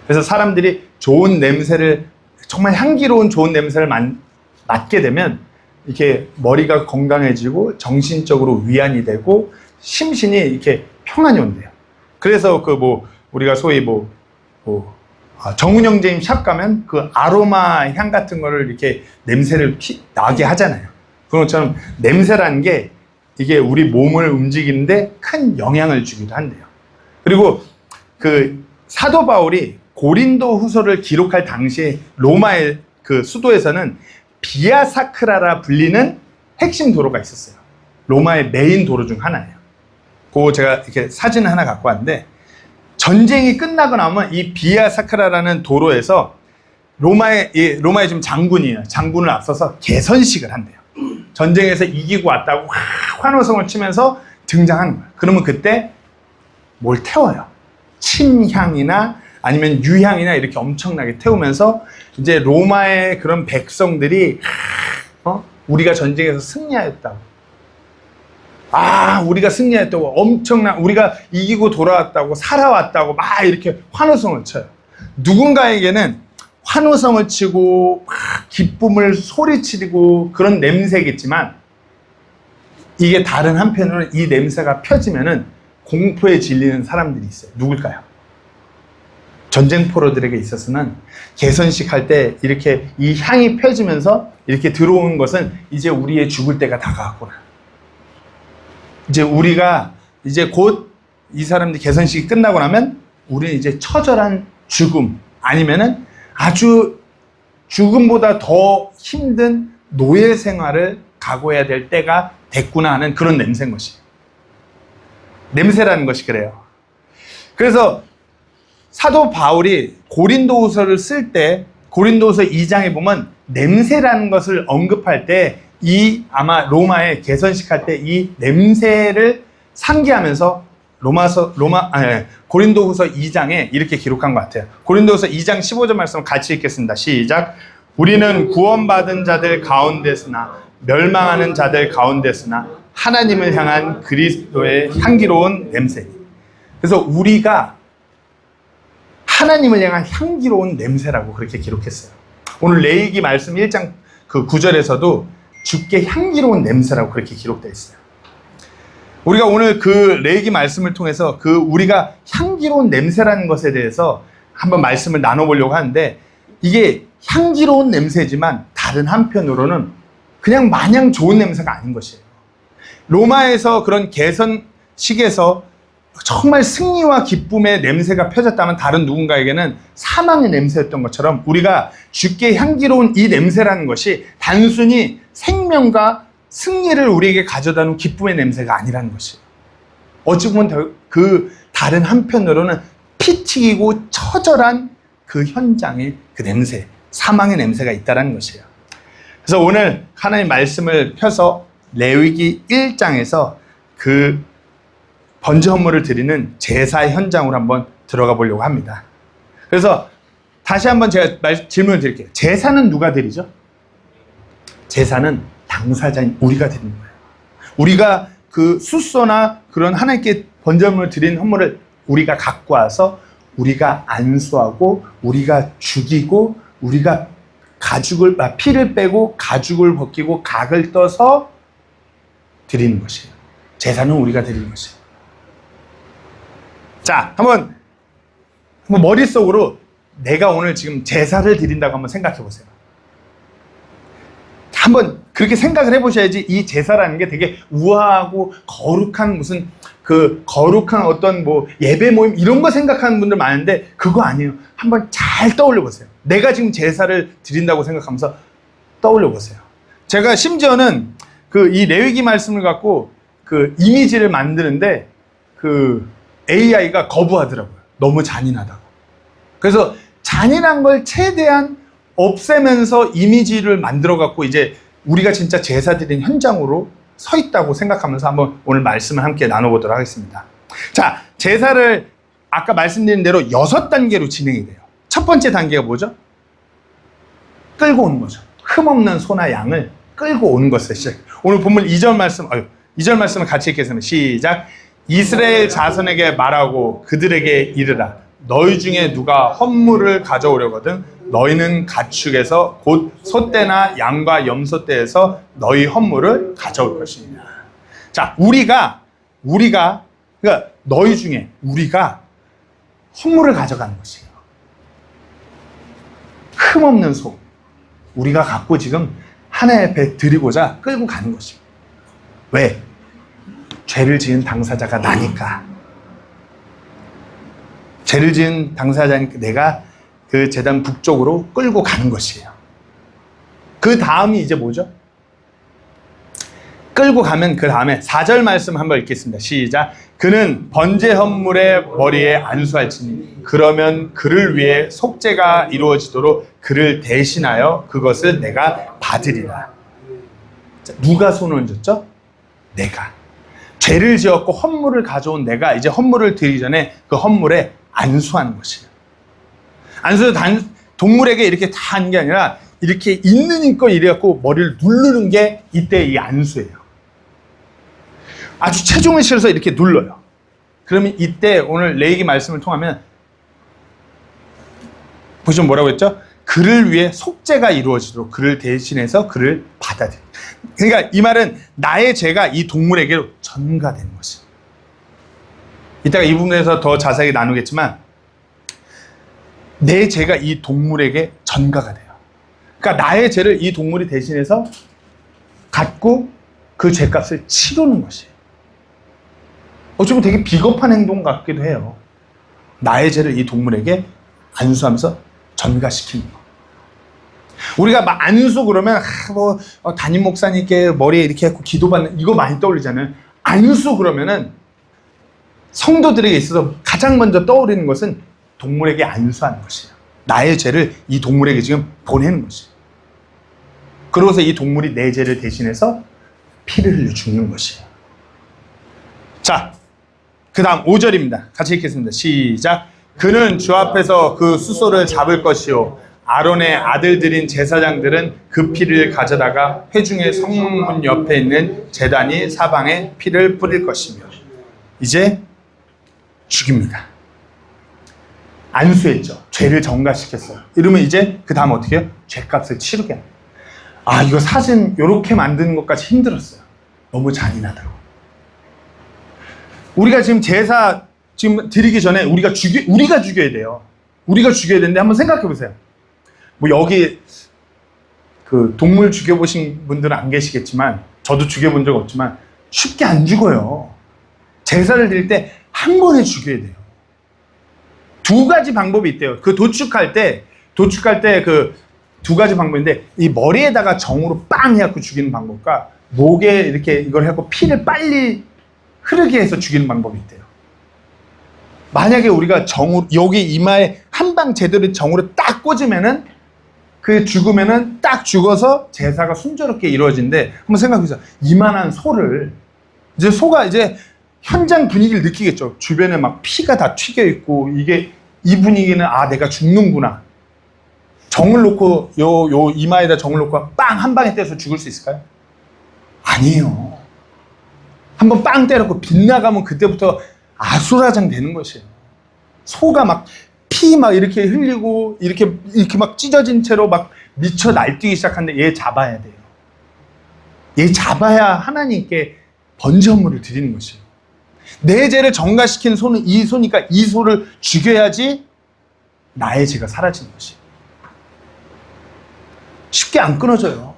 그래서 사람들이 좋은 냄새를, 정말 향기로운 좋은 냄새를 맡게 되면 이렇게 머리가 건강해지고 정신적으로 위안이 되고 심신이 이렇게 평안이 온대요. 그래서 우리가 소위 정훈 형제님 샵 가면 그 아로마 향 같은 거를 이렇게 냄새를 나게 하잖아요. 그런 것처럼 냄새라는 게 이게 우리 몸을 움직이는데 큰 영향을 주기도 한대요. 그리고 그 사도 바울이 고린도 후서를 기록할 당시에 로마의 그 수도에서는 비아사크라라 불리는 핵심 도로가 있었어요. 로마의 메인 도로 중 하나예요. 그거 제가 이렇게 사진 하나 갖고 왔는데, 전쟁이 끝나고 나면 이 비아사크라라는 도로에서 로마의 지금 장군이에요. 장군을 앞서서 개선식을 한대요. 전쟁에서 이기고 왔다고 환호성을 치면서 등장하는 거예요. 그러면 그때 뭘 태워요? 침향이나 아니면 유향이나 이렇게 엄청나게 태우면서 이제 로마의 그런 백성들이 우리가 전쟁에서 승리하였다고, 우리가 승리했다고, 우리가 이기고 돌아왔다고, 살아왔다고 막 이렇게 환호성을 쳐요. 누군가에게는 환호성을 치고 막 기쁨을 소리치고 그런 냄새겠지만, 이게 다른 한편으로는 이 냄새가 펴지면은 공포에 질리는 사람들이 있어요. 누굴까요? 전쟁포로들에게 있어서는 개선식 할 때 이렇게 이 향이 펴지면서 이렇게 들어오는 것은 이제 우리의 죽을 때가 다가왔구나. 이제 우리가 이제 곧 이 사람들이 개선식이 끝나고 나면 우리는 이제 처절한 죽음, 아니면은 아주 죽음보다 더 힘든 노예 생활을 각오해야 될 때가 됐구나 하는 그런 냄새인 것이에요. 냄새라는 것이 그래요. 그래서 사도 바울이 고린도후서를 쓸 때, 고린도후서 2장에 보면 냄새라는 것을 언급할 때 아마 로마에 개선식 할 때 이 냄새를 상기하면서 고린도후서 2장에 이렇게 기록한 것 같아요. 고린도후서 2장 15절 말씀 같이 읽겠습니다. 시작. 우리는 구원받은 자들 가운데서나 멸망하는 자들 가운데서나 하나님을 향한 그리스도의 향기로운 냄새니. 그래서 우리가 하나님을 향한 향기로운 냄새라고 그렇게 기록했어요. 오늘 레위기 말씀 1장 그 9절에서도 주께 향기로운 냄새라고 그렇게 기록되어 있어요. 우리가 오늘 그 레위기 말씀을 통해서 우리가 향기로운 냄새라는 것에 대해서 한번 말씀을 나눠보려고 하는데, 이게 향기로운 냄새지만 다른 한편으로는 그냥 마냥 좋은 냄새가 아닌 것이에요. 로마에서 그런 개선식에서 정말 승리와 기쁨의 냄새가 펴졌다면 다른 누군가에게는 사망의 냄새였던 것처럼, 우리가 주께 향기로운 이 냄새라는 것이 단순히 생명과 승리를 우리에게 가져다 놓은 기쁨의 냄새가 아니라는 것이에요. 어찌 보면 그 다른 한편으로는 피 튀기고 처절한 그 현장의 그 냄새, 사망의 냄새가 있다는 것이에요. 그래서 오늘 하나님 말씀을 펴서 레위기 1장에서 그 번제 헌물을 드리는 제사의 현장으로 한번 들어가 보려고 합니다. 그래서 다시 한번 제가 질문을 드릴게요. 제사는 누가 드리죠? 제사는 당사자인 우리가 드리는 거예요. 우리가 그 숫소나 그런 하나님께 번제 헌물을 드리는 헌물을 우리가 갖고 와서 우리가 안수하고 우리가 죽이고 우리가 피를 빼고 가죽을 벗기고 각을 떠서 드리는 것이에요. 제사는 우리가 드리는 것이에요. 자, 한번 머릿속으로 내가 오늘 지금 제사를 드린다고 한번 생각해 보세요. 한번 그렇게 생각을 해보셔야지 이 제사라는 게 되게 우아하고 거룩한 무슨 거룩한 어떤 예배 모임 이런 거 생각하는 분들 많은데 그거 아니에요. 한번 잘 떠올려 보세요. 내가 지금 제사를 드린다고 생각하면서 떠올려 보세요. 제가 심지어는 이 레위기 말씀을 갖고 이미지를 만드는데 AI가 거부하더라고요. 너무 잔인하다고. 그래서 잔인한 걸 최대한 없애면서 이미지를 만들어 갖고 이제 우리가 진짜 제사 드린 현장으로 서 있다고 생각하면서 한번 오늘 말씀을 함께 나눠보도록 하겠습니다. 자, 제사를 아까 말씀드린 대로 6단계로 진행이 돼요. 첫 번째 단계가 뭐죠? 끌고 오는 거죠. 흠없는 소나 양을 끌고 오는 것을 시작. 오늘 본문 2절 말씀을 같이 읽겠습니다. 시작. 이스라엘 자손에게 말하고 그들에게 이르라. 너희 중에 누가 헌물을 가져오려거든 너희는 가축에서 곧 소떼나 양과 염소떼에서 너희 헌물을 가져올 것입니다. 자, 우리가 그러니까 너희 중에 우리가 헌물을 가져가는 것이에요. 흠없는 소 우리가 갖고 지금 하나님 앞에 드리고자 끌고 가는 것입니다. 왜? 죄를 지은 당사자가 나니까. 죄를 지은 당사자니까 내가 그 제단 북쪽으로 끌고 가는 것이에요. 그 다음이 이제 뭐죠? 끌고 가면 그 다음에 4절 말씀 한번 읽겠습니다. 시작. 그는 번제 헌물의 머리에 안수할지니 그러면 그를 위해 속죄가 이루어지도록 그를 대신하여 그것을 내가 받으리라. 자, 누가 손을 얹었죠? 내가. 죄를 지었고 헌물을 가져온 내가 이제 헌물을 드리기 전에 그 헌물에 안수하는 것이에요. 안수는 동물에게 이렇게 다 하는 게 아니라 이렇게 있는 힘껏 이래갖고 머리를 누르는 게 이때 이 안수예요. 아주 체중을 실어서 이렇게 눌러요. 그러면 이때 오늘 레위기 말씀을 통하면 보시면 뭐라고 했죠? 그를 위해 속죄가 이루어지도록 그를 대신해서 그를 받아들여. 그러니까 이 말은 나의 죄가 이 동물에게로 전가되는 것이에요. 이따가 이 부분에서 더 자세하게 나누겠지만 내 죄가 이 동물에게 전가가 돼요. 그러니까 나의 죄를 이 동물이 대신해서 갖고 그 죄값을 치르는 것이에요. 어쩌면 되게 비겁한 행동 같기도 해요. 나의 죄를 이 동물에게 안수하면서 전가시키는 거. 우리가 막 안수 그러면 담임 목사님께 머리에 이렇게 해서 기도받는 이거 많이 떠올리잖아요. 안수 그러면은 성도들에게 있어서 가장 먼저 떠오르는 것은 동물에게 안수하는 것이에요. 나의 죄를 이 동물에게 지금 보내는 것이에요. 그러고서 이 동물이 내 죄를 대신해서 피를 흘려 죽는 것이에요. 자, 그 다음 5절입니다. 같이 읽겠습니다. 시작. 그는 주 앞에서 그 수소를 잡을 것이요 아론의 아들들인 제사장들은 그 피를 가져다가 회중의 성문 옆에 있는 제단이 사방에 피를 뿌릴 것이며 이제 죽입니다. 안수했죠. 죄를 전가시켰어요. 이러면 이제 그 다음 어떻게 해요? 죄값을 치르게 합니다. 아, 이거 사진 이렇게 만드는 것까지 힘들었어요. 너무 잔인하더라고요. 우리가 지금 제사 지금 드리기 전에 우리가 죽여야 돼요. 우리가 죽여야 되는데 한번 생각해 보세요. 뭐 여기 그 동물 죽여보신 분들은 안 계시겠지만 저도 죽여본 적 없지만 쉽게 안 죽어요. 제사를 드릴 때 한 번에 죽여야 돼요. 두 가지 방법이 있대요. 그 도축할 때 그 두 가지 방법인데 이 머리에다가 정으로 빵 해갖고 죽이는 방법과 목에 이렇게 이걸 해갖고 피를 빨리 흐르게 해서 죽이는 방법이 있대요. 만약에 우리가 정으로 여기 이마에 한 방 제대로 정으로 딱 꽂으면은 그 죽으면은 딱 죽어서 제사가 순조롭게 이루어진대. 한번 생각해보세요. 이만한 소를 이제 소가 이제 현장 분위기를 느끼겠죠. 주변에 막 피가 다 튀겨 있고 이게 이 분위기는 아 내가 죽는구나. 정을 놓고 요 이마에다 정을 놓고 빵 한 방에 때려서 죽을 수 있을까요? 아니에요. 한번 빵 때렸고 빗나가면 그때부터 아수라장 되는 것이에요. 소가 막 피 막 이렇게 흘리고 이렇게 막 찢어진 채로 막 미쳐 날뛰기 시작하는데 얘 잡아야 돼요. 얘 잡아야 하나님께 번제 헌물을 드리는 것이에요. 내 죄를 전가시키는 소는 이 소니까 이 소를 죽여야지 나의 죄가 사라지는 것이에요. 쉽게 안 끊어져요.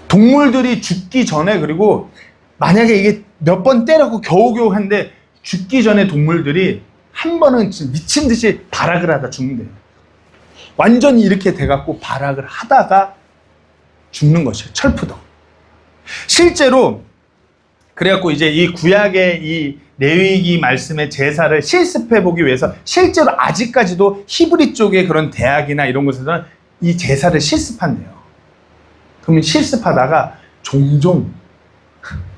동물들이 죽기 전에 그리고 만약에 이게 몇 번 때렸고 겨우겨우 한데 죽기 전에 동물들이 한 번은 미친 듯이 발악을 하다 죽는데요. 완전히 이렇게 돼갖고 발악을 하다가 죽는 것이에요. 철푸덕. 실제로 그래갖고 이제 이 구약의 이 레위기 말씀의 제사를 실습해보기 위해서 실제로 아직까지도 히브리 쪽의 그런 대학이나 이런 곳에서는 이 제사를 실습한대요. 그러면 실습하다가 종종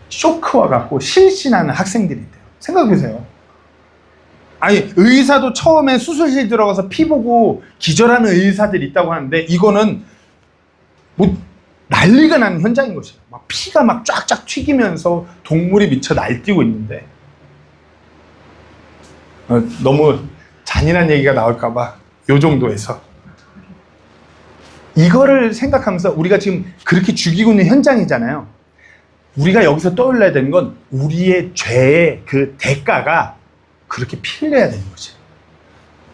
쇼크 와갖고 실신하는 학생들이 있대요. 생각해보세요. 아니 의사도 처음에 수술실 들어가서 피 보고 기절하는 의사들이 있다고 하는데 이거는 뭐 난리가 나는 현장인 것이에요. 막 피가 막 쫙쫙 튀기면서 동물이 미쳐 날뛰고 있는데 너무 잔인한 얘기가 나올까봐 요 정도에서 이거를 생각하면서 우리가 지금 그렇게 죽이고 있는 현장이잖아요. 우리가 여기서 떠올려야 되는 건 우리의 죄의 그 대가가 그렇게 피를 내야 되는 거지.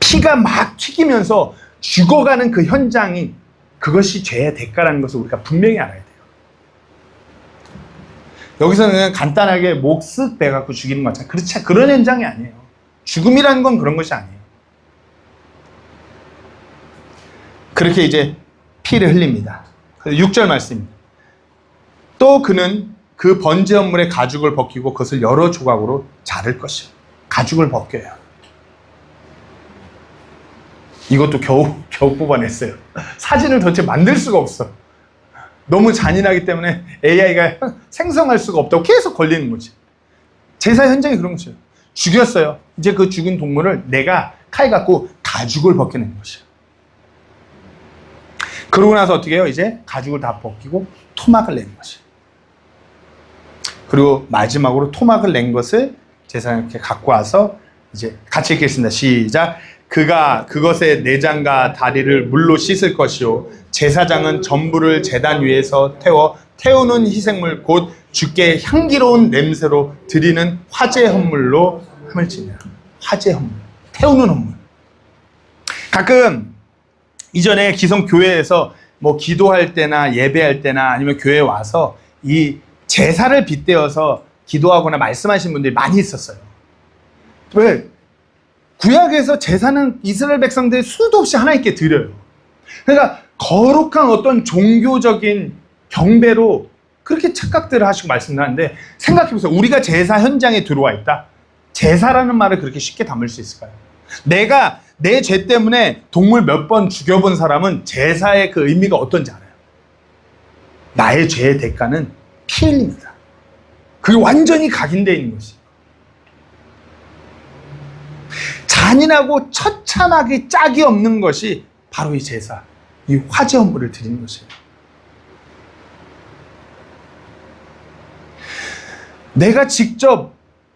피가 막 튀기면서 죽어가는 그 현장이 그것이 죄의 대가라는 것을 우리가 분명히 알아야 돼요. 여기서는 그냥 간단하게 목 쓱 빼갖고 죽이는 거잖아요. 그렇지, 그런 현장이 아니에요. 죽음이라는 건 그런 것이 아니에요. 그렇게 이제 피를 흘립니다. 6절 말씀입니다. 또 그는 그 번제 헌물의 가죽을 벗기고 그것을 여러 조각으로 자를 것이요. 가죽을 벗겨요. 이것도 겨우 뽑아냈어요. 사진을 도대체 만들 수가 없어. 너무 잔인하기 때문에 AI가 생성할 수가 없다고 계속 걸리는 거지. 제사 현장이 그런 거죠. 죽였어요. 이제 그 죽은 동물을 내가 칼 갖고 가죽을 벗겨내는 것이에요. 그러고 나서 어떻게 해요? 이제 가죽을 다 벗기고 토막을 내는 것이에요. 그리고 마지막으로 토막을 낸 것을 제사장에 이렇게 갖고 와서 이제 같이 읽겠습니다. 시작. 그가 그것의 내장과 다리를 물로 씻을 것이요 제사장은 전부를 제단 위에서 태우는 희생물 곧 주께 향기로운 냄새로 드리는 화제 헌물로 함을 지내라. 화제 헌물, 태우는 헌물. 가끔 이전에 기성 교회에서 뭐 기도할 때나 예배할 때나 아니면 교회에 와서 이 제사를 빗대어서 기도하거나 말씀하신 분들이 많이 있었어요. 왜? 구약에서 제사는 이스라엘 백성들이 수도 없이 하나님께 드려요. 그러니까 거룩한 어떤 종교적인 경배로 그렇게 착각들을 하시고 말씀하는데 생각해보세요. 우리가 제사 현장에 들어와 있다. 제사라는 말을 그렇게 쉽게 담을 수 있을까요? 내가 내 죄 때문에 동물 몇 번 죽여본 사람은 제사의 그 의미가 어떤지 알아요. 나의 죄의 대가는 피 흘립니다. 그게 완전히 각인되어 있는 것이. 잔인하고 처참하게 짝이 없는 것이 바로 이 제사, 이 화제 헌물을 드리는 것이에요. 내가 직접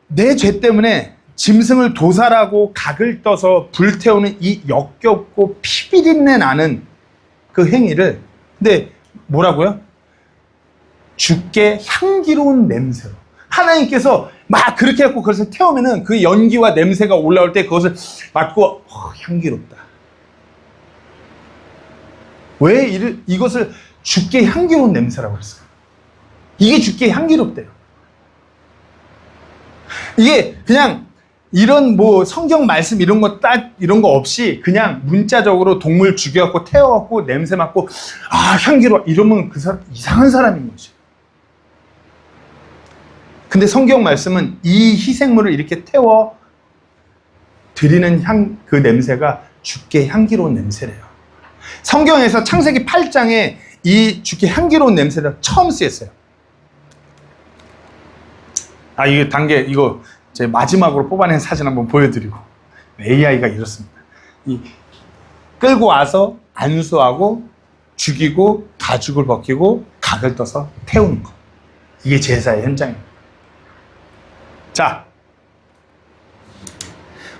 내 죄 때문에 짐승을 도살하고 각을 떠서 불태우는 이 역겹고 피비린내 나는 그 행위를, 근데 뭐라고요? 주께 향기로운 냄새로. 하나님께서 막 그렇게 해갖고 그것을 태우면은 그 연기와 냄새가 올라올 때 그것을 맡고 향기롭다. 왜 이것을 주께 향기로운 냄새라고 했어요? 이게 주께 향기롭대요. 이게 그냥 이런 뭐 성경 말씀 이런 거 없이 그냥 문자적으로 동물 죽여갖고 태워갖고 냄새 맡고 향기로워 이러면 그 사람 이상한 사람인 거지. 근데 성경 말씀은 이 희생물을 이렇게 태워 드리는 그 냄새가 주께 향기로운 냄새래요. 성경에서 창세기 8장에 이 주께 향기로운 냄새를 처음 쓰였어요. 이거 제 마지막으로 뽑아낸 사진 한번 보여드리고. AI가 이렇습니다. 끌고 와서 안수하고 죽이고 가죽을 벗기고 각을 떠서 태우는 거. 이게 제사의 현장입니다. 자,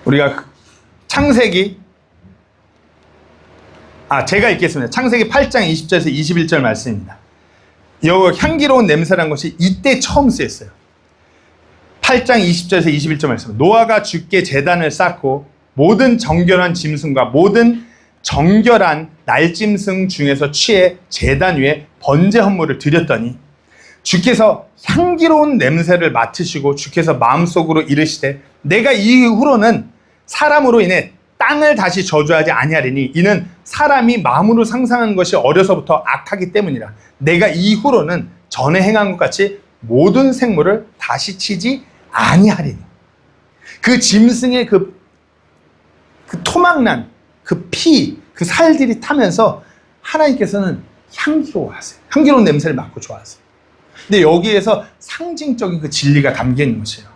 우리가 창세기 제가 읽겠습니다. 창세기 8장 20절에서 21절 말씀입니다. 이 향기로운 냄새라는 것이 이때 처음 쓰였어요. 8장 20절에서 21절 말씀. 노아가 주께 제단을 쌓고 모든 정결한 짐승과 모든 정결한 날짐승 중에서 취해 제단 위에 번제 헌물을 드렸더니 주께서 향기로운 냄새를 맡으시고 주께서 마음속으로 이르시되 내가 이후로는 사람으로 인해 땅을 다시 저주하지 아니하리니 이는 사람이 마음으로 상상하는 것이 어려서부터 악하기 때문이라. 내가 이후로는 전에 행한 것 같이 모든 생물을 다시 치지 아니하리니. 그 짐승의 그 토막난 그 피, 그 살들이 타면서 하나님께서는 향기로워하세요. 향기로운 냄새를 맡고 좋아하세요. 근데 여기에서 상징적인 그 진리가 담겨 있는 것이에요.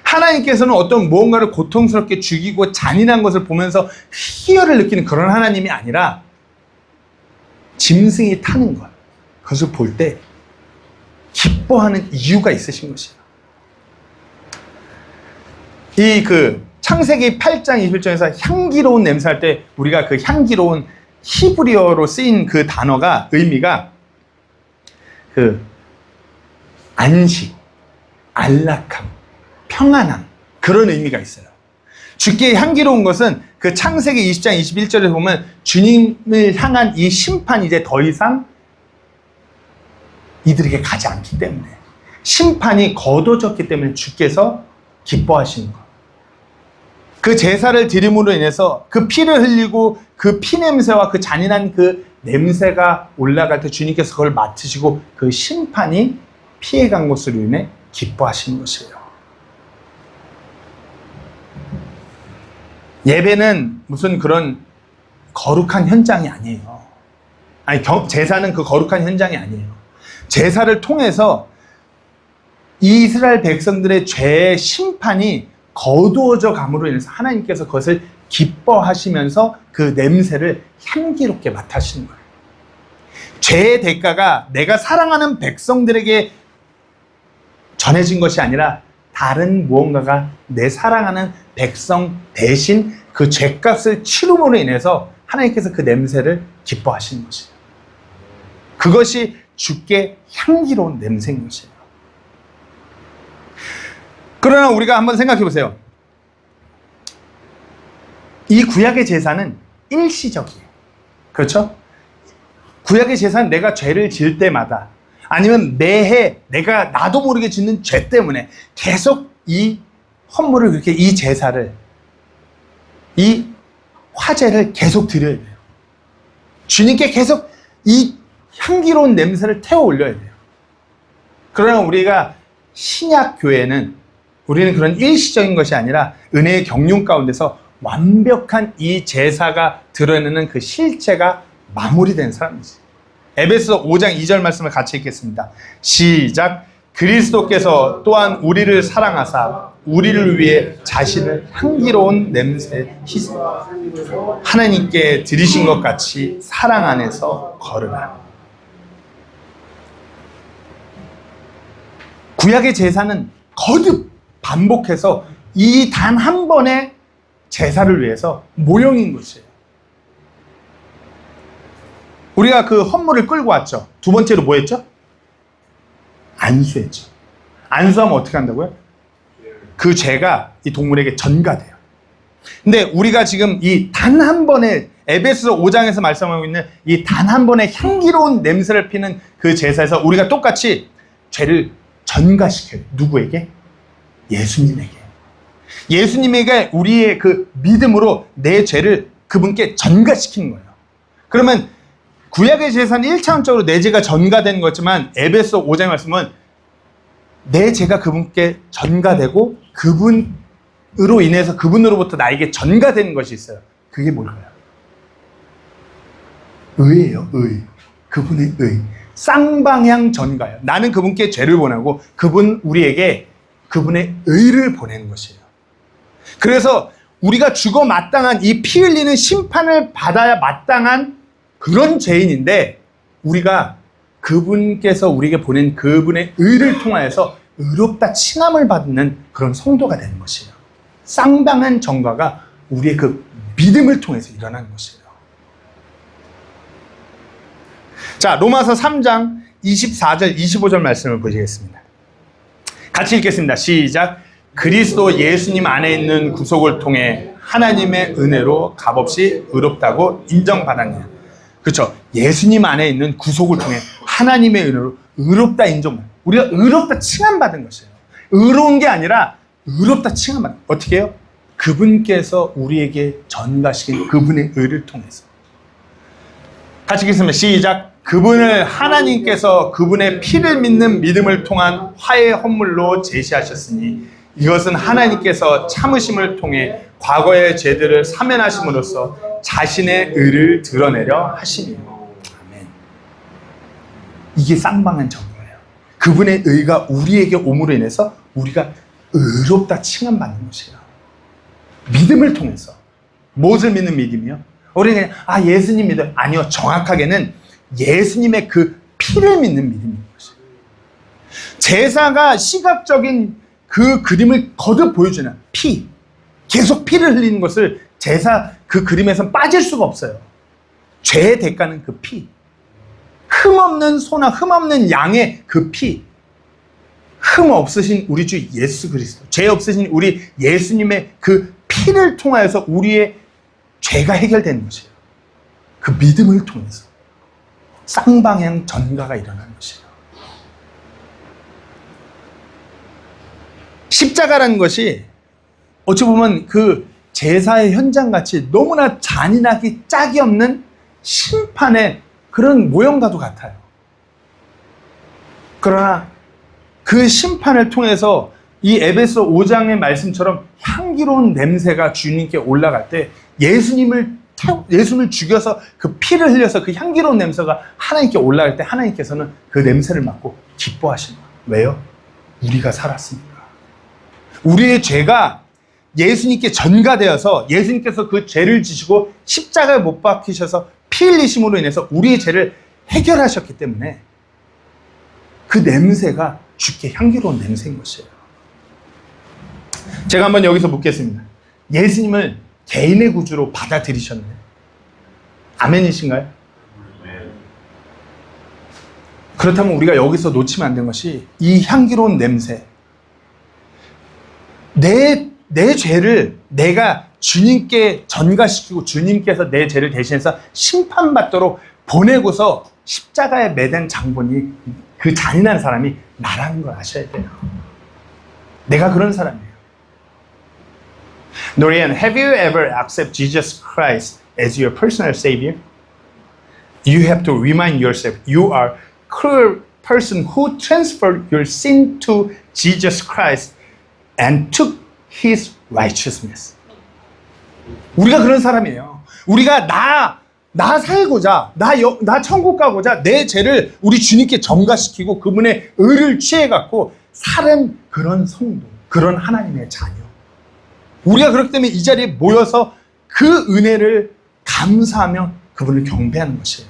하나님께서는 어떤 무언가를 고통스럽게 죽이고 잔인한 것을 보면서 희열을 느끼는 그런 하나님이 아니라 짐승이 타는 것, 그것을 볼 때 기뻐하는 이유가 있으신 것이에요. 창세기 8장 21절에서 향기로운 냄새 할 때 우리가 그 향기로운 히브리어로 쓰인 그 단어가 의미가 그 안식, 안락함, 평안함 그런 의미가 있어요. 주께 향기로운 것은 그 창세기 20장 21절에 보면 주님을 향한 이 심판이 이제 더 이상 이들에게 가지 않기 때문에 심판이 거둬졌기 때문에 주께서 기뻐하시는 것. 그 제사를 드림으로 인해서 그 피를 흘리고 그 피 냄새와 그 잔인한 그 냄새가 올라갈 때 주님께서 그걸 맡으시고 그 심판이 피해간 것으로 인해 기뻐하시는 것이에요. 예배는 무슨 그런 거룩한 현장이 아니에요. 아니, 제사는 그 거룩한 현장이 아니에요. 제사를 통해서 이스라엘 백성들의 죄의 심판이 거두어져 감으로 인해서 하나님께서 그것을 기뻐하시면서 그 냄새를 향기롭게 맡으시는 거예요. 죄의 대가가 내가 사랑하는 백성들에게 전해진 것이 아니라 다른 무언가가 내 사랑하는 백성 대신 그 죄값을 치rum으로 인해서 하나님께서 그 냄새를 기뻐하시는 것이에요. 그것이 주께 향기로운 냄새인 것이에요. 그러나 우리가 한번 생각해 보세요. 이 구약의 제사는 일시적이에요. 그렇죠? 구약의 제사는 내가 죄를 지을 때마다 아니면 매해 내가 나도 모르게 짓는 죄 때문에 계속 이 헌물을 이렇게 이 제사를 이 화제를 계속 드려야 돼요. 주님께 계속 이 향기로운 냄새를 태워 올려야 돼요. 그러나 우리가 신약 교회는 우리는 그런 일시적인 것이 아니라 은혜의 경륜 가운데서 완벽한 이 제사가 드러내는 그 실체가 마무리된 사람이지. 에베소 5장 2절 말씀을 같이 읽겠습니다. 시작. 그리스도께서 또한 우리를 사랑하사 우리를 위해 자신을 향기로운 냄새 희생 하나님께 드리신 것 같이 사랑 안에서 걸으라. 구약의 제사는 거듭 반복해서 이 단 한 번의 제사를 위해서 모형인 것이에요. 우리가 그 헌물을 끌고 왔죠. 두 번째로 뭐 했죠? 안수했죠. 안수하면 어떻게 한다고요? 그 죄가 이 동물에게 전가돼요. 근데 우리가 지금 이 단 한 번의 에베소 5장에서 말씀하고 있는 이 단 한 번의 향기로운 냄새를 피는 그 제사에서 우리가 똑같이 죄를 전가시켜요. 누구에게? 예수님에게. 예수님에게 우리의 그 믿음으로 내 죄를 그분께 전가시키는 거예요. 그러면 구약의 제사는 1차원적으로 내 죄가 전가되는 거지만 에베소 5장의 말씀은 내 죄가 그분께 전가되고 그분으로 인해서 그분으로부터 나에게 전가되는 것이 있어요. 그게 뭘까요? 의예요. 의. 그분의 의. 쌍방향 전가예요. 나는 그분께 죄를 보내고 그분 우리에게 그분의 의를 보내는 것이에요. 그래서 우리가 죽어 마땅한 이 피 흘리는 심판을 받아야 마땅한 그런 죄인인데 우리가 그분께서 우리에게 보낸 그분의 의를 통하여서 의롭다 칭함을 받는 그런 성도가 되는 것이에요. 쌍방향 전가가 우리의 그 믿음을 통해서 일어나는 것이에요. 자, 로마서 3장 24절 25절 말씀을 보시겠습니다. 같이 읽겠습니다. 시작. 그리스도 예수님 안에 있는 구속을 통해 하나님의 은혜로 값없이 의롭다고 인정받았냐. 그렇죠. 예수님 안에 있는 구속을 통해 하나님의 은혜로 의롭다 인정. 우리가 의롭다 칭함받은 것이에요. 의로운 게 아니라 의롭다 칭함받은. 어떻게 해요? 그분께서 우리에게 전가시킨 그분의 의를 통해서. 같이 읽겠습니다. 시작. 그분을 하나님께서 그분의 피를 믿는 믿음을 통한 화해 헌물로 제시하셨으니 이것은 하나님께서 참으심을 통해 과거의 죄들을 사면하심으로써 자신의 의를 드러내려 하시니요. 아멘. 이게 쌍방향 전거예요. 그분의 의가 우리에게 옴으로 인해서 우리가 의롭다 칭함받는 것이에요. 믿음을 통해서. 무엇을 믿는 믿음이요? 우리는 그냥 예수님 믿어요. 아니요. 정확하게는 예수님의 그 피를 믿는 믿음인 것이에요. 제사가 시각적인 그 그림을 거듭 보여주는 피. 계속 피를 흘리는 것을 제사 그 그림에선 빠질 수가 없어요. 죄의 대가는 그 피. 흠없는 소나 흠없는 양의 그 피. 흠 없으신 우리 주 예수 그리스도, 죄 없으신 우리 예수님의 그 피를 통하여서 우리의 죄가 해결되는 것이에요. 그 믿음을 통해서 쌍방향 전가가 일어나는 것이에요. 십자가라는 것이 어찌 보면 그 제사의 현장같이 너무나 잔인하기 짝이 없는 심판의 그런 모형과도 같아요. 그러나 그 심판을 통해서 이 에베소 5장의 말씀처럼 향기로운 냄새가 주님께 올라갈 때 예수님을 죽여서 그 피를 흘려서 그 향기로운 냄새가 하나님께 올라갈 때 하나님께서는 그 냄새를 맡고 기뻐하시는 거예요. 왜요? 우리가 살았으니까. 우리의 죄가 예수님께 전가되어서 예수님께서 그 죄를 지시고 십자가에 못 박히셔서 피 흘리심으로 인해서 우리의 죄를 해결하셨기 때문에 그 냄새가 주께 향기로운 냄새인 것이에요. 제가 한번 여기서 묻겠습니다. 예수님을 개인의 구주로 받아들이셨나요? 아멘이신가요? 그렇다면 우리가 여기서 놓치면 안 되는 것이 이 향기로운 냄새, 내 죄를 내가 주님께 전가시키고 주님께서 내 죄를 대신해서 심판받도록 보내고서 십자가에 매단 장본이 그 잔인한 사람이 나라는 걸 아셔야 돼요. 내가 그런 사람이에요. Norian, have you ever accepted Jesus Christ as your personal savior? You have to remind yourself you are a person who transferred your sin to Jesus Christ and took His righteousness. 우리가 그런 사람이에요. 우리가 나 살고자, 나 천국 가고자 내 죄를 우리 주님께 전가시키고 그분의 의를 취해갖고 사는 그런 성도, 그런 하나님의 자녀. 우리가 그렇기 때문에 이 자리에 모여서 그 은혜를 감사하며 그분을 경배하는 것이에요.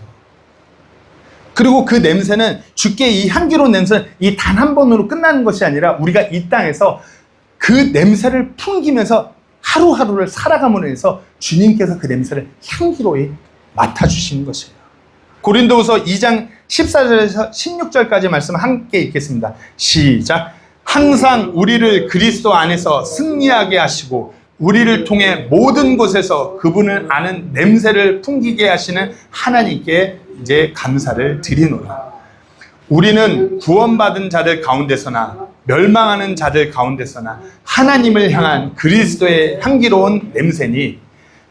그리고 그 냄새는 주께 이 향기로운 냄새는 이 단 한 번으로 끝나는 것이 아니라 우리가 이 땅에서 그 냄새를 풍기면서 하루하루를 살아감으로 해서 주님께서 그 냄새를 향기로이 맡아주시는 것이에요. 고린도후서 2장 14절에서 16절까지 말씀 함께 읽겠습니다. 시작. 항상 우리를 그리스도 안에서 승리하게 하시고 우리를 통해 모든 곳에서 그분을 아는 냄새를 풍기게 하시는 하나님께 이제 감사를 드리노라. 우리는 구원받은 자들 가운데서나 멸망하는 자들 가운데서나 하나님을 향한 그리스도의 향기로운 냄새니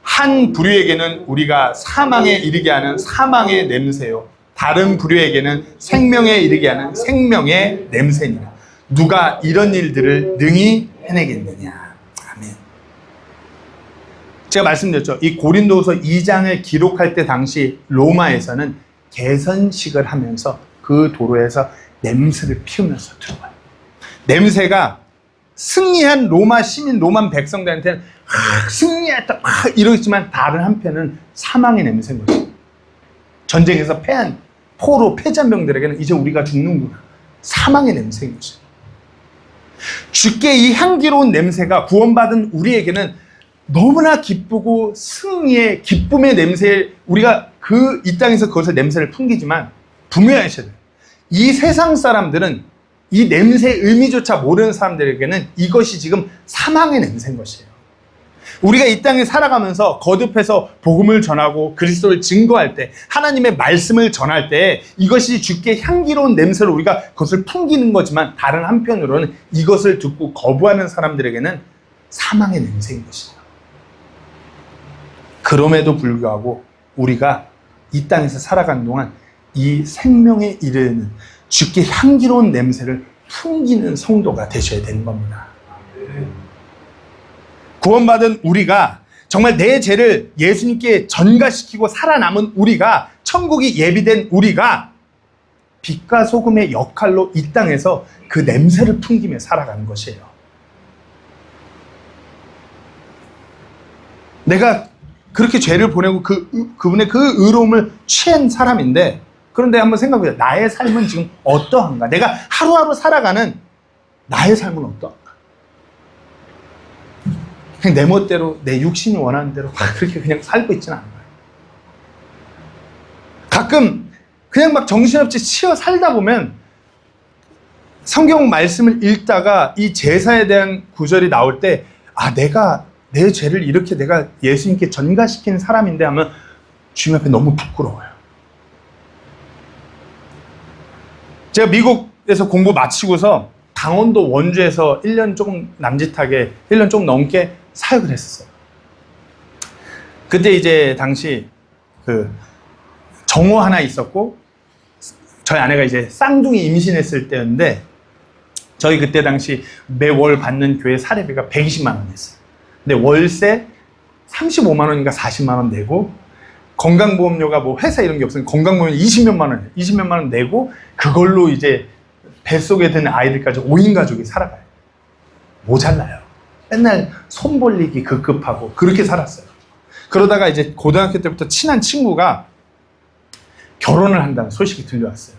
한 부류에게는 우리가 사망에 이르게 하는 사망의 냄새요 다른 부류에게는 생명에 이르게 하는 생명의 냄새니라. 누가 이런 일들을 능히 해내겠느냐. 아멘. 제가 말씀드렸죠. 이 고린도후서 2장을 기록할 때 당시 로마에서는 개선식을 하면서 그 도로에서 냄새를 피우면서 들어가요. 냄새가 승리한 로마 시민, 로마 백성들한테는 승리했다 이러겠지만 다른 한편은 사망의 냄새인 거죠. 전쟁에서 패한 포로 패잔병들에게는 이제 우리가 죽는구나. 사망의 냄새인 거죠. 주께 이 향기로운 냄새가 구원받은 우리에게는 너무나 기쁘고 승리의 기쁨의 냄새, 우리가 이 땅에서 그것을 냄새를 풍기지만 분명하셔야 돼요. 이 세상 사람들은 이 냄새의 의미조차 모르는 사람들에게는 이것이 지금 사망의 냄새인 것이에요. 우리가 이 땅에 살아가면서 거듭해서 복음을 전하고 그리스도를 증거할 때, 하나님의 말씀을 전할 때 이것이 주께 향기로운 냄새로 우리가 그것을 풍기는 거지만 다른 한편으로는 이것을 듣고 거부하는 사람들에게는 사망의 냄새인 것이에요. 그럼에도 불구하고 우리가 이 땅에서 살아가는 동안 이 생명에 이르는 주께 향기로운 냄새를 풍기는 성도가 되셔야 되는 겁니다. 구원받은 우리가 정말 내 죄를 예수님께 전가시키고 살아남은 우리가, 천국이 예비된 우리가 빛과 소금의 역할로 이 땅에서 그 냄새를 풍기며 살아가는 것이에요. 내가 그렇게 죄를 보내고 그분의 그 의로움을 취한 사람인데, 그런데 한번 생각해보세요. 나의 삶은 지금 어떠한가? 내가 하루하루 살아가는 나의 삶은 어떠한가? 그냥 내 멋대로 내 육신이 원하는 대로 그렇게 그냥 살고 있지는 않아요. 가끔 그냥 막 정신없이 치여 살다 보면 성경 말씀을 읽다가 이 제사에 대한 구절이 나올 때 내가 내 죄를 이렇게 내가 예수님께 전가시킨 사람인데 하면 주님 앞에 너무 부끄러워요. 제가 미국에서 공부 마치고서 강원도 원주에서 1년 조금 남짓하게 1년 조금 넘게 사역을 했었어요. 그때 이제 당시 그 정호 하나 있었고 저희 아내가 이제 쌍둥이 임신했을 때였는데 저희 그때 당시 매월 받는 교회 사례비가 120만 원이었어요. 근데 월세 35만 원인가 40만 원 내고 건강보험료가 뭐 회사 이런 게 없으니까 건강보험료 20몇만 원 내고 그걸로 이제 뱃속에 든 아이들까지 5인 가족이 살아가요. 모자라요. 맨날 손 벌리기 급급하고 그렇게 살았어요. 그러다가 이제 고등학교 때부터 친한 친구가 결혼을 한다는 소식이 들려왔어요.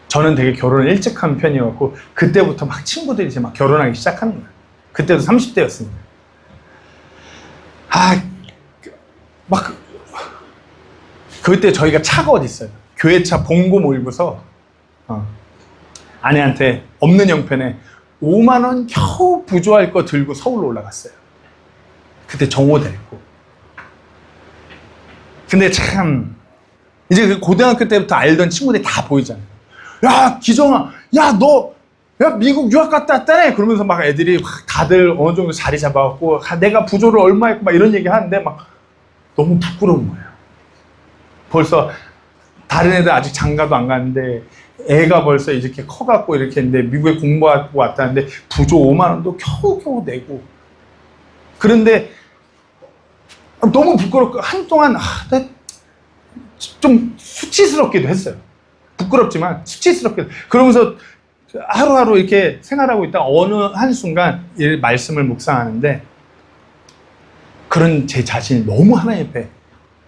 저는 되게 결혼을 일찍 한 편이었고 그때부터 막 친구들이 이제 막 결혼하기 시작하는 거예요. 그때도 30대였습니다. 그때 저희가 차가 어디 있어요. 교회차 봉고 몰고서 아내한테 없는 형편에 5만 원 겨우 부조할 거 들고 서울로 올라갔어요. 그때 정오 됐고. 근데 참 이제 그 고등학교 때부터 알던 친구들이 다 보이잖아요. 야 기정아, 야 너 미국 유학 갔다 왔다네. 그러면서 막 애들이 다들 어느 정도 자리 잡아갖고 내가 부조를 얼마 했고 막 이런 얘기 하는데 막 너무 부끄러운 거예요. 벌써 다른 애들 아직 장가도 안 갔는데 애가 벌써 이렇게 커갖고 이렇게 했는데 미국에 공부하고 왔다는데 부조 5만 원도 겨우겨우 내고 그런데 너무 부끄럽고 한동안 좀 수치스럽기도 했어요. 부끄럽지만 수치스럽기도. 그러면서 하루하루 이렇게 생활하고 있다 어느 한순간 이 말씀을 묵상하는데 그런 제 자신이 너무 하나님 앞에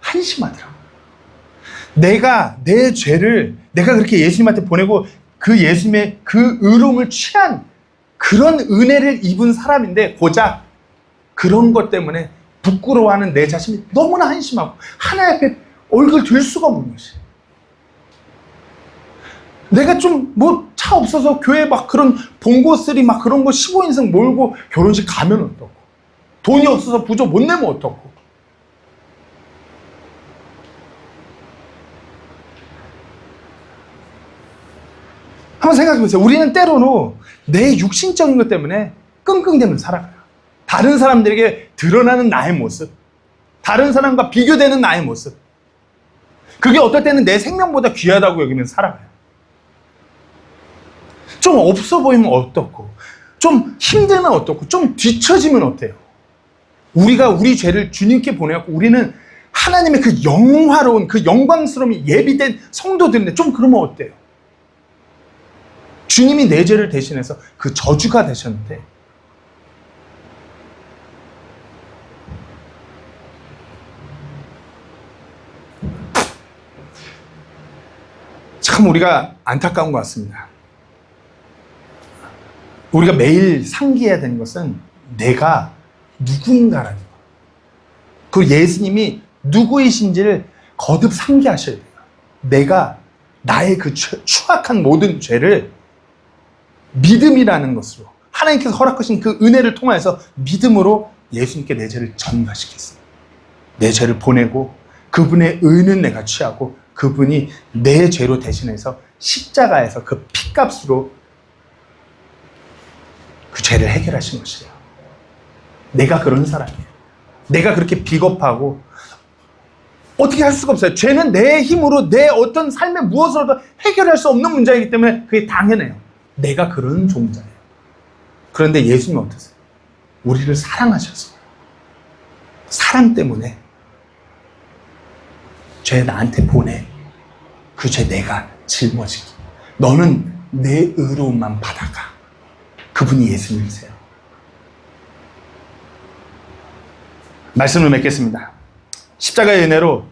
한심하더라고요. 내가 내 죄를 내가 그렇게 예수님한테 보내고 그 예수님의 그 의로움을 취한 그런 은혜를 입은 사람인데 고작 그런 것 때문에 부끄러워하는 내 자신이 너무나 한심하고 하나님 앞에 얼굴 들 수가 없는 것이. 내가 좀 뭐 차 없어서 교회 막 그런 봉고쓰리 막 그런 거 15인승 몰고 결혼식 가면 어떡고 돈이 없어서 부조 못 내면 어떡고 한번 생각해 보세요. 우리는 때로는 내 육신적인 것 때문에 끙끙대면 살아가요. 다른 사람들에게 드러나는 나의 모습, 다른 사람과 비교되는 나의 모습, 그게 어떨 때는 내 생명보다 귀하다고 여기면서 살아가요. 좀 없어 보이면 어떻고, 좀 힘들면 어떻고, 좀 뒤처지면 어때요? 우리가 우리 죄를 주님께 보내갖고 우리는 하나님의 그 영화로운 그 영광스러움이 예비된 성도들인데 좀 그러면 어때요? 주님이 내 죄를 대신해서 그 저주가 되셨는데 참 우리가 안타까운 것 같습니다. 우리가 매일 상기해야 되는 것은 내가 누구인가라는 것. 그 예수님이 누구이신지를 거듭 상기하셔야 돼요. 내가 나의 그 추악한 모든 죄를 믿음이라는 것으로 하나님께서 허락하신 그 은혜를 통해서 믿음으로 예수님께 내 죄를 전가시켰습니다. 내 죄를 보내고 그분의 의는 내가 취하고 그분이 내 죄로 대신해서 십자가에서 그 피값으로 그 죄를 해결하신 것이에요. 내가 그런 사람이에요. 내가 그렇게 비겁하고 어떻게 할 수가 없어요. 죄는 내 힘으로 내 어떤 삶의 무엇으로도 해결할 수 없는 문제이기 때문에 그게 당연해요. 내가 그런 종자예요. 그런데 예수님은 어떠세요? 우리를 사랑하셔서 사랑 때문에 죄 나한테 보내. 그 죄 내가 짊어지기. 너는 내 의로움만 받아가. 그분이 예수님이세요. 말씀을 맺겠습니다. 십자가의 은혜로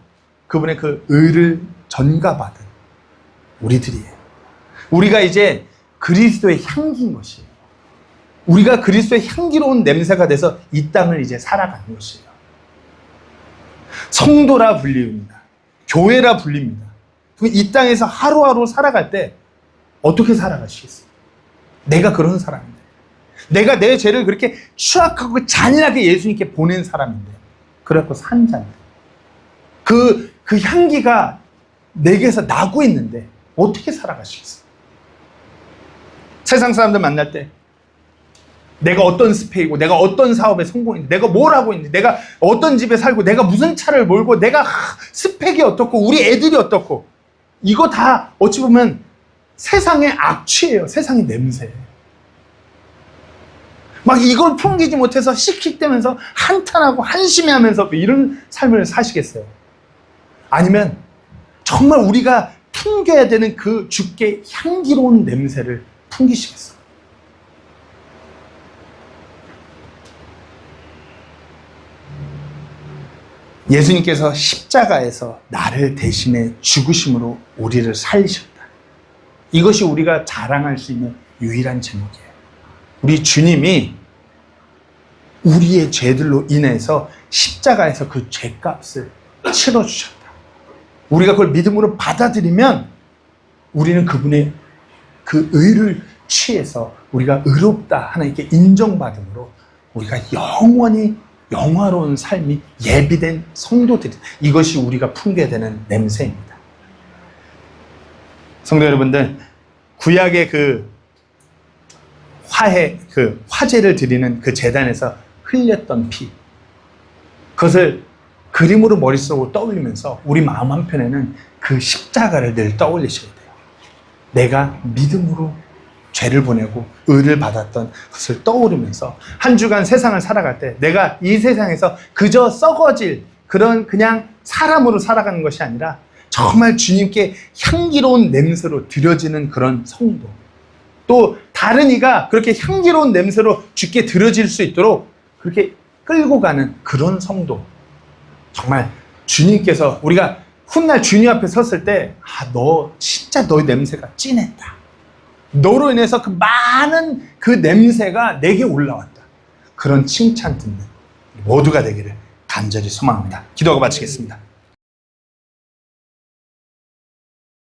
그분의 그 의를 전가받은 우리들이에요. 우리가 이제 그리스도의 향기인 것이에요. 우리가 그리스도의 향기로운 냄새가 돼서 이 땅을 이제 살아가는 것이에요. 성도라 불립니다. 교회라 불립니다. 이 땅에서 하루하루 살아갈 때 어떻게 살아가시겠어요? 내가 그런 사람인데, 내가 내 죄를 그렇게 추악하고 잔인하게 예수님께 보낸 사람인데, 그래갖고 산 자인데, 그 향기가 내게서 나고 있는데 어떻게 살아가시겠어요? 세상 사람들 만날 때 내가 어떤 스펙이고, 내가 어떤 사업에 성공했는데, 내가 뭘 하고 있는데, 내가 어떤 집에 살고, 내가 무슨 차를 몰고, 내가 스펙이 어떻고, 우리 애들이 어떻고, 이거 다 어찌 보면 세상의 악취예요. 세상의 냄새. 막 이걸 풍기지 못해서 씩씩대면서 한탄하고 한심해하면서 이런 삶을 사시겠어요? 아니면 정말 우리가 풍겨야 되는 그 주께 향기로운 냄새를 풍기시겠어요? 예수님께서 십자가에서 나를 대신해 죽으심으로 우리를 살리셨다. 이것이 우리가 자랑할 수 있는 유일한 제목이에요. 우리 주님이 우리의 죄들로 인해서 십자가에서 그 죄값을 치러주셨다. 우리가 그걸 믿음으로 받아들이면 우리는 그분의 그 의를 취해서 우리가 의롭다 하나님께 인정받음으로 우리가 영원히 영화로운 삶이 예비된 성도들이다. 이것이 우리가 풍겨야 되는 냄새입니다. 성도 여러분들, 구약의 그 화제를 드리는 그 제단에서 흘렸던 피, 그것을 그림으로 머릿속으로 떠올리면서 우리 마음 한편에는 그 십자가를 늘 떠올리셔야 돼요. 내가 믿음으로 죄를 보내고 의를 받았던 것을 떠오르면서 한 주간 세상을 살아갈 때 내가 이 세상에서 그저 썩어질 그냥 사람으로 살아가는 것이 아니라 정말 주님께 향기로운 냄새로 드려지는 그런 성도, 또 다른 이가 그렇게 향기로운 냄새로 주께 드려질 수 있도록 그렇게 끌고 가는 그런 성도, 정말 주님께서 우리가 훗날 주님 앞에 섰을 때 너 진짜 너의 냄새가 진했다, 너로 인해서 그 많은 그 냄새가 내게 올라왔다, 그런 칭찬 듣는 모두가 되기를 간절히 소망합니다. 기도하고 마치겠습니다.